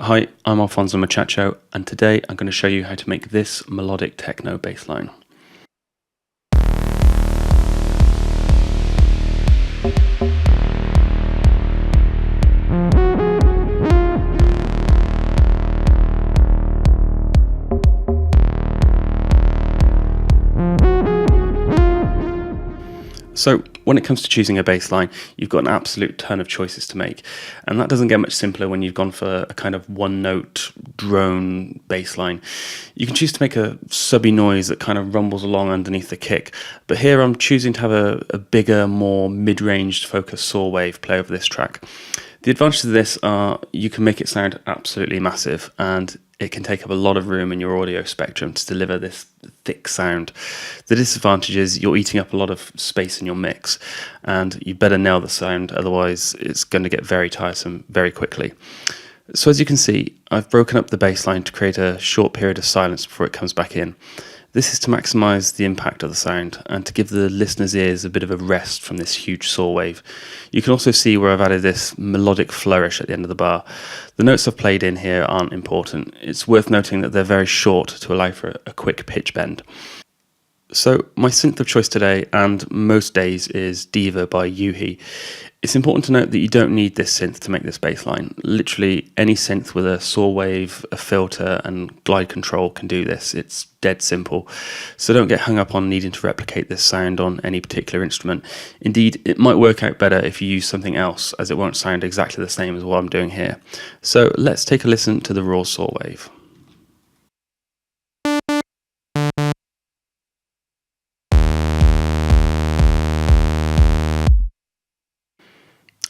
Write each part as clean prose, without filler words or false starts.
Hi, I'm Alfonso Machacho, and today I'm going to show you how to make this melodic techno bass line. So when it comes to choosing a bass line, you've got an absolute ton of choices to make, and that doesn't get much simpler when you've gone for a kind of one-note drone bass line. You can choose to make a subby noise that kind of rumbles along underneath the kick, but here I'm choosing to have a bigger, more mid-ranged focused saw wave play over this track. The advantages of this are you can make it sound absolutely massive, and it can take up a lot of room in your audio spectrum to deliver this thick sound. The disadvantage is you're eating up a lot of space in your mix, and you better nail the sound, otherwise it's going to get very tiresome very quickly. So as you can see, I've broken up the bass line to create a short period of silence before it comes back in. This is to maximise the impact of the sound and to give the listener's ears a bit of a rest from this huge saw wave. You can also see where I've added this melodic flourish at the end of the bar. The notes I've played in here aren't important. It's worth noting that they're very short to allow for a quick pitch bend. So my synth of choice today and most days is Diva by Yuhi. It's important to note that you don't need this synth to make this bass line. Literally any synth with a saw wave, a filter and glide control can do this. It's dead simple. So don't get hung up on needing to replicate this sound on any particular instrument. Indeed, it might work out better if you use something else, as it won't sound exactly the same as what I'm doing here. So let's take a listen to the raw saw wave.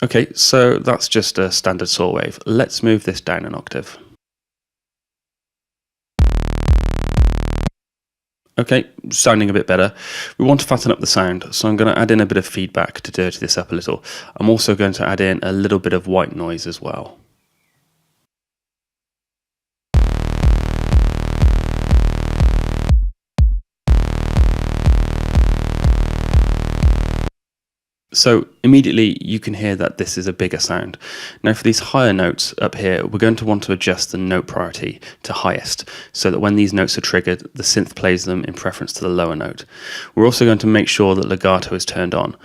Okay, so that's just a standard saw wave. Let's move this down an octave. Okay, sounding a bit better. We want to fatten up the sound, so I'm going to add in a bit of feedback to dirty this up a little. I'm also going to add in a little bit of white noise as well. So immediately you can hear that this is a bigger sound. Now for these higher notes up here, we're going to want to adjust the note priority to highest so that when these notes are triggered, the synth plays them in preference to the lower note. We're also going to make sure that legato is turned on.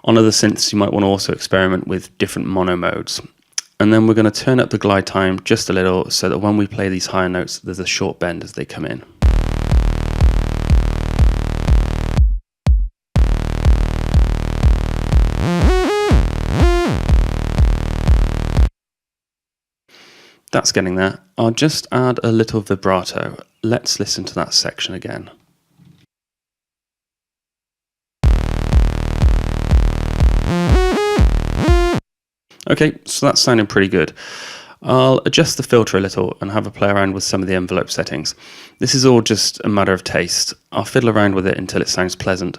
On other synths, you might want to also experiment with different mono modes. And then we're going to turn up the glide time just a little so that when we play these higher notes, there's a short bend as they come in. That's getting there. I'll just add a little vibrato. Let's listen to that section again. Okay, so that's sounding pretty good. I'll adjust the filter a little and have a play around with some of the envelope settings. This is all just a matter of taste. I'll fiddle around with it until it sounds pleasant.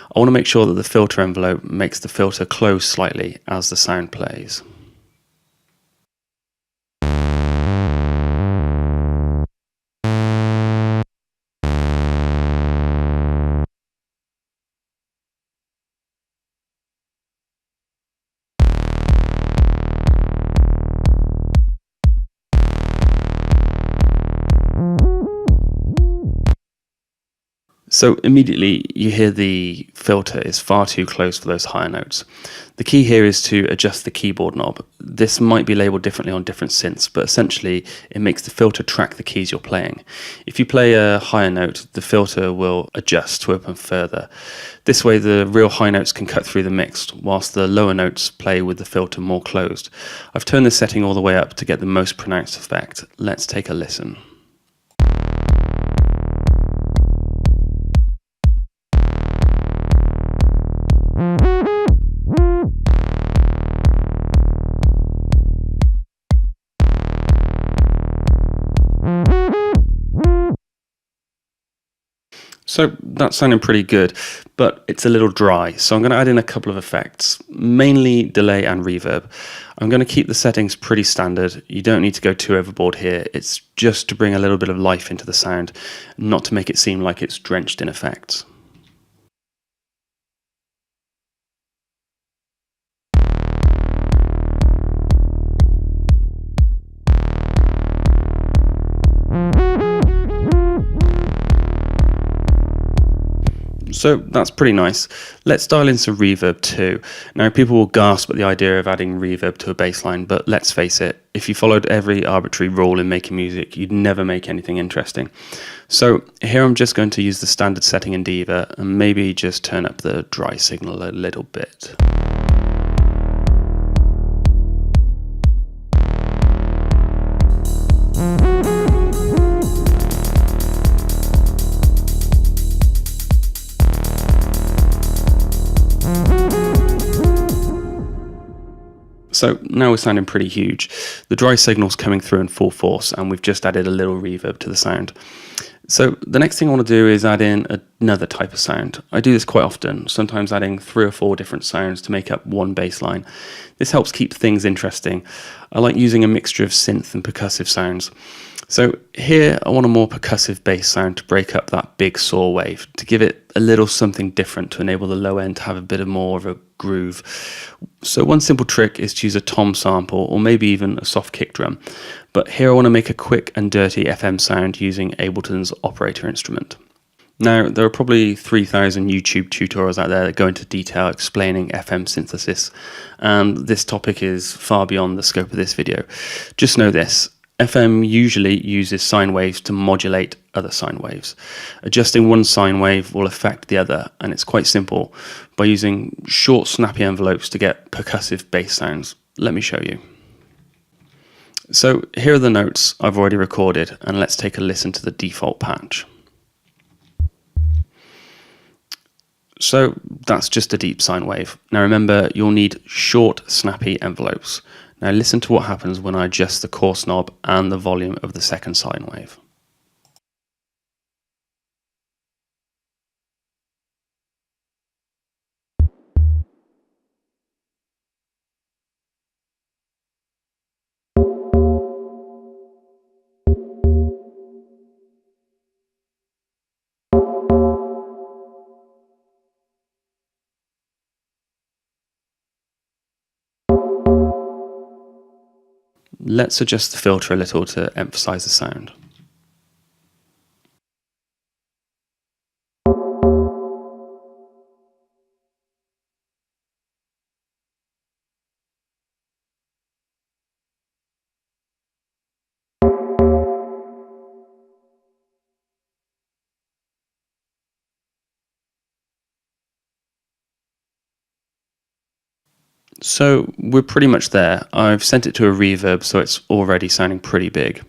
I want to make sure that the filter envelope makes the filter close slightly as the sound plays. So immediately you hear the filter is far too close for those higher notes. The key here is to adjust the keyboard knob. This might be labelled differently on different synths, but essentially it makes the filter track the keys you're playing. If you play a higher note, the filter will adjust to open further. This way the real high notes can cut through the mix, whilst the lower notes play with the filter more closed. I've turned this setting all the way up to get the most pronounced effect. Let's take a listen. So that's sounding pretty good, but it's a little dry. So I'm going to add in a couple of effects, mainly delay and reverb. I'm going to keep the settings pretty standard. You don't need to go too overboard here. It's just to bring a little bit of life into the sound, not to make it seem like it's drenched in effects. So that's pretty nice. Let's dial in some reverb too. Now people will gasp at the idea of adding reverb to a bass line, but let's face it, if you followed every arbitrary rule in making music, you'd never make anything interesting. So here I'm just going to use the standard setting in Diva and maybe just turn up the dry signal a little bit. So now we're sounding pretty huge. The dry signal's coming through in full force and we've just added a little reverb to the sound. So the next thing I want to do is add in another type of sound. I do this quite often, sometimes adding 3 or 4 different sounds to make up one bass line. This helps keep things interesting. I like using a mixture of synth and percussive sounds. So here I want a more percussive bass sound to break up that big saw wave, to give it a little something different to enable the low end to have a bit more of a groove. So one simple trick is to use a tom sample or maybe even a soft kick drum. But here I want to make a quick and dirty FM sound using Ableton's operator instrument. Now, there are probably 3,000 YouTube tutorials out there that go into detail explaining FM synthesis, and this topic is far beyond the scope of this video. Just know this. FM usually uses sine waves to modulate other sine waves. Adjusting one sine wave will affect the other, and it's quite simple by using short, snappy envelopes to get percussive bass sounds. Let me show you. So here are the notes I've already recorded, and let's take a listen to the default patch. So that's just a deep sine wave. Now remember, you'll need short, snappy envelopes. Now listen to what happens when I adjust the coarse knob and the volume of the second sine wave. Let's adjust the filter a little to emphasize the sound. So we're pretty much there. I've sent it to a reverb, so it's already sounding pretty big.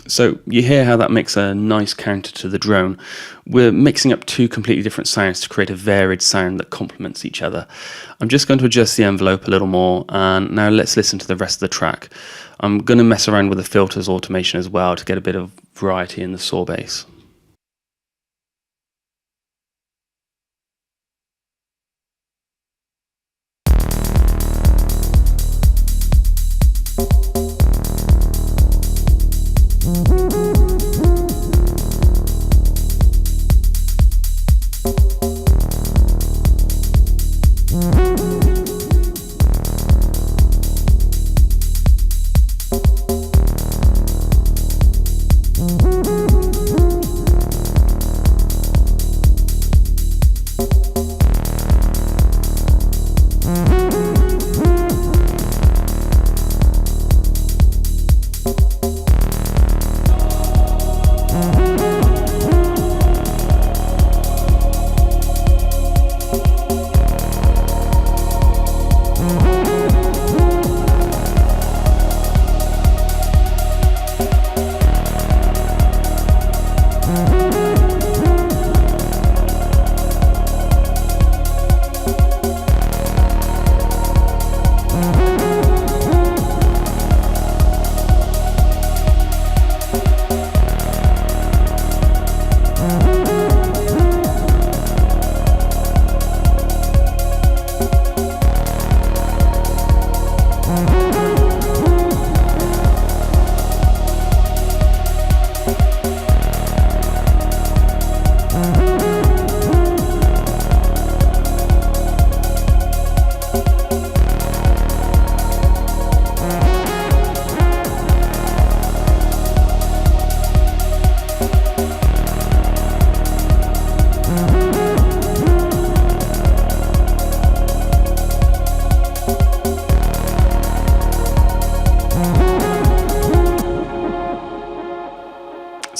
So you hear how that makes a nice counter to the drone. We're mixing up 2 completely different sounds to create a varied sound that complements each other. I'm just going to adjust the envelope a little more, and now let's listen to the rest of the track. I'm going to mess around with the filters automation as well to get a bit of variety in the saw bass.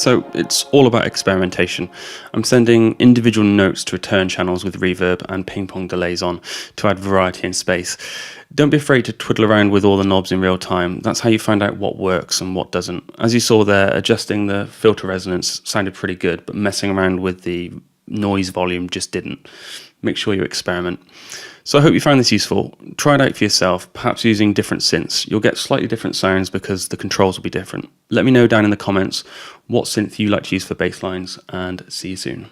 So it's all about experimentation. I'm sending individual notes to return channels with reverb and ping pong delays on to add variety and space. Don't be afraid to twiddle around with all the knobs in real time. That's how you find out what works and what doesn't. As you saw there, adjusting the filter resonance sounded pretty good, but messing around with the noise volume just didn't. Make sure you experiment. So I hope you found this useful. Try it out for yourself, perhaps using different synths. You'll get slightly different sounds because the controls will be different. Let me know down in the comments what synth you like to use for bass lines, and see you soon.